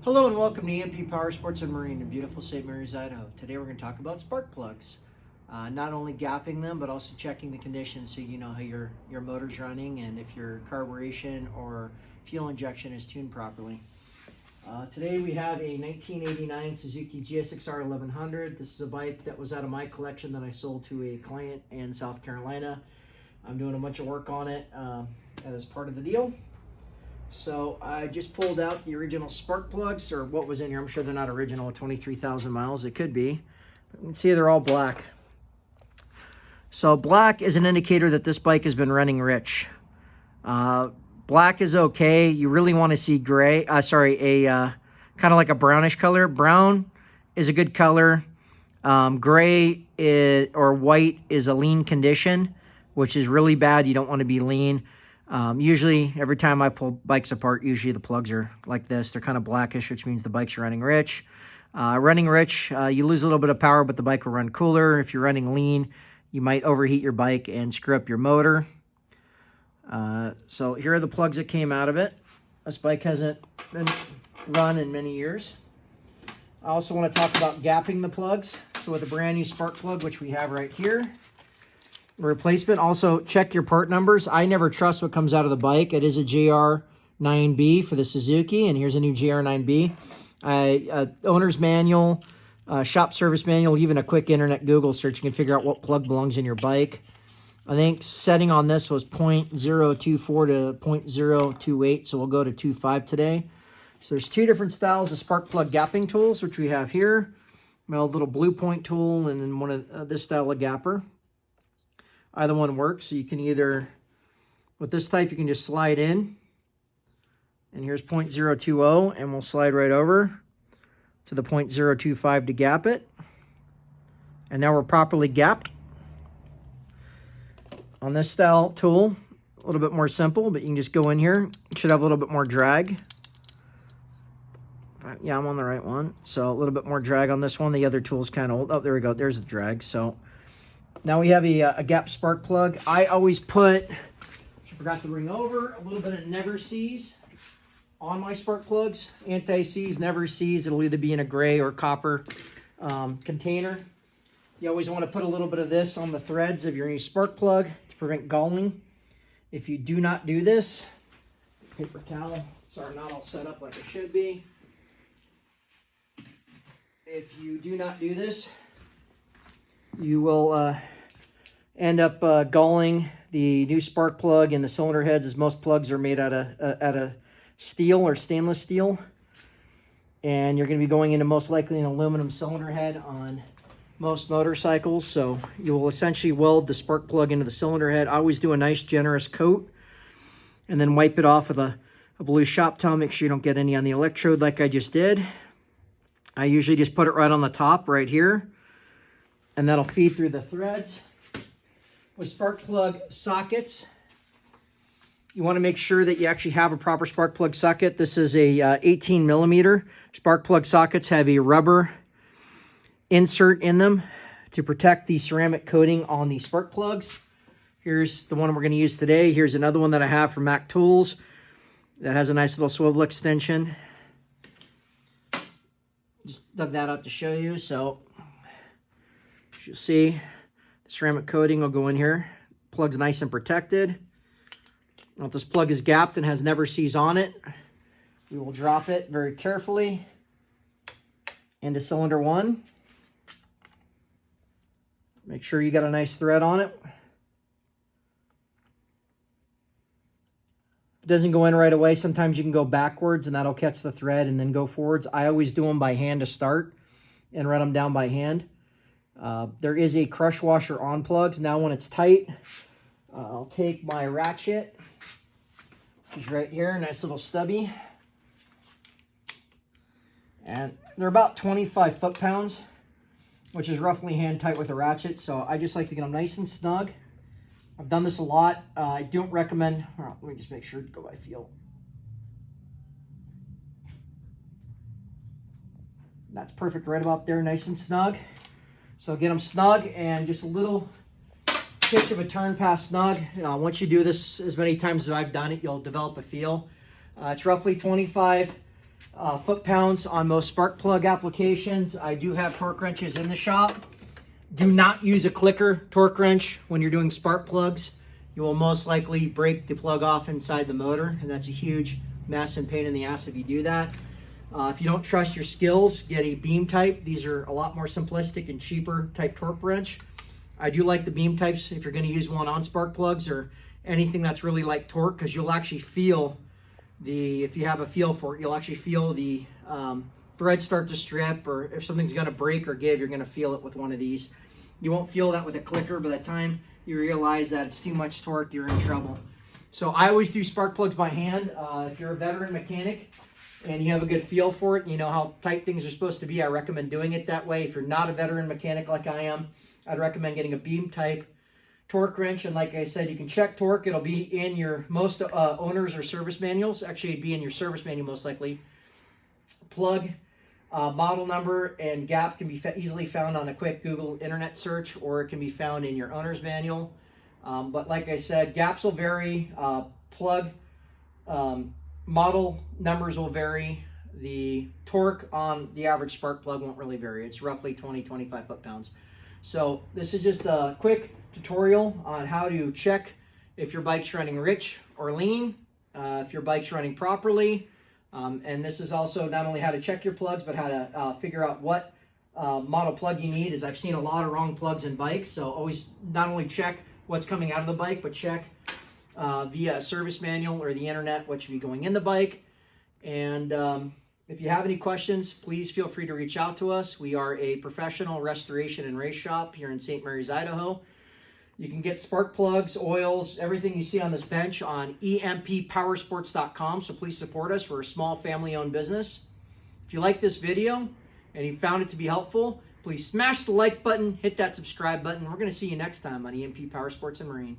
Hello and welcome to EMP Power Sports and Marine in beautiful St. Mary's, Idaho. Today we're going to talk about spark plugs. Not only gapping them, but also checking the condition so you know how your motor's running and if your carburation or fuel injection is tuned properly. Today we have a 1989 Suzuki GSX-R 1100. This is a bike that was out of my collection that I sold to a client in South Carolina. I'm doing a bunch of work on it as part of the deal. So I just pulled out the original spark plugs, or what was in here. I'm sure they're not original, 23,000 miles. It could be. But you can see they're all black. So black is an indicator that this bike has been running rich. Black is okay. You really want to see gray. Kind of like a brownish color. Brown is a good color. Gray or white is a lean condition, which is really bad. You don't want to be lean. Usually every time I pull bikes apart, usually the plugs are like this. They're kind of blackish, which means the bike's running rich. You lose a little bit of power, but the bike will run cooler. If you're running lean, you might overheat your bike and screw up your motor. So here are the plugs that came out of it. This bike hasn't been run in many years. I also want to talk about gapping the plugs. So with a brand new spark plug, which we have right here, replacement. Also check your part numbers. I never trust what comes out of the bike. It is a GR9B for the Suzuki, and here's a new GR9B. Owner's manual, shop service manual, even a quick internet Google search, you can figure out what plug belongs in your bike. I think setting on this was 0.024 to 0.028, so we'll go to 2.5 today. So there's two different styles of spark plug gapping tools, which we have here. A little blue point tool, and then one of this style of gapper. Either one works. So you can either, with this type, you can just slide in. And here's 0.020, and we'll slide right over to the 0.025 to gap it. And now we're properly gapped. On this style tool, a little bit more simple, but you can just go in here. It should have a little bit more drag. Yeah, I'm on the right one. So a little bit more drag on this one. The other tool's kind of old. Oh, there we go. There's the drag. So now we have a gap spark plug. I always put, which I forgot to bring over, a little bit of Never Seez on my spark plugs. Anti-seize, Never Seez. It'll either be in a gray or copper container. You always want to put a little bit of this on the threads of your new spark plug to prevent galling. If you do not do this, paper towel. Sorry, not all set up like it should be. If you do not do this, you will end up galling the new spark plug and the cylinder heads, as most plugs are made out of steel or stainless steel. And you're going to be going into most likely an aluminum cylinder head on most motorcycles. So you will essentially weld the spark plug into the cylinder head. I always do a nice generous coat and then wipe it off with a blue shop towel. Make sure you don't get any on the electrode like I just did. I usually just put it right on the top right here, and that'll feed through the threads. With spark plug sockets, you want to make sure that you actually have a proper spark plug socket. This is a 18 millimeter. Spark plug sockets have a rubber insert in them to protect the ceramic coating on the spark plugs. Here's the one we're going to use today. Here's another one that I have from Mac Tools that has a nice little swivel extension. Just dug that out to show you. So as you'll see, the ceramic coating will go in here. Plug's nice and protected. Now if this plug is gapped and has Never Seez on it, we will drop it very carefully into cylinder one. Make sure you got a nice thread on it. If it doesn't go in right away, sometimes you can go backwards and that'll catch the thread and then go forwards. I always do them by hand to start and run them down by hand. There is a crush washer on plugs. Now when it's tight, I'll take my ratchet, which is right here, nice little stubby. And they're about 25 foot-pounds, which is roughly hand tight with a ratchet. So I just like to get them nice and snug. I've done this a lot. I don't recommend, let me just make sure to go by feel. That's perfect right about there, nice and snug. So get them snug and just a little pitch of a turn past snug. Once you do this as many times as I've done it, you'll develop a feel. It's roughly 25 foot-pounds on most spark plug applications. I do have torque wrenches in the shop. Do not use a clicker torque wrench when you're doing spark plugs. You will most likely break the plug off inside the motor, and that's a huge mess and pain in the ass if you do that. If you don't trust your skills, get a beam type. These are a lot more simplistic and cheaper type torque wrench. I do like the beam types if you're going to use one on spark plugs or anything that's really like torque, because you'll actually feel if you have a feel for it, you'll actually feel the threads start to strip, or if something's going to break or give, you're going to feel it with one of these. You won't feel that with a clicker. By the time you realize that it's too much torque, you're in trouble. So I always do spark plugs by hand. If you're a veteran mechanic and you have a good feel for it, and you know how tight things are supposed to be, I recommend doing it that way. If you're not a veteran mechanic like I am, I'd recommend getting a beam type torque wrench. And like I said, you can check torque. It'll be in your most owners or service manuals. Actually, it'd be in your service manual most likely. Plug, model number, and gap can be easily found on a quick Google internet search, or it can be found in your owner's manual. But like I said, gaps will vary. Plug model numbers will vary. The torque on the average spark plug won't really vary. It's roughly 20-25 foot-pounds. So this is just a quick tutorial on how to check if your bike's running rich or lean, if your bike's running properly. And this is also not only how to check your plugs, but how to figure out what model plug you need. As I've seen a lot of wrong plugs in bikes, so always not only check what's coming out of the bike, but check via a service manual or the internet what should be going in the bike. And if you have any questions, please feel free to reach out to us. We are a professional restoration and race shop here in St. Mary's, Idaho. You can get spark plugs, oils, everything you see on this bench on emppowersports.com. So please support us. We're a small family-owned business. If you like this video and you found it to be helpful, please smash the like button, hit that subscribe button. We're going to see you next time on EMP Power Sports and Marine.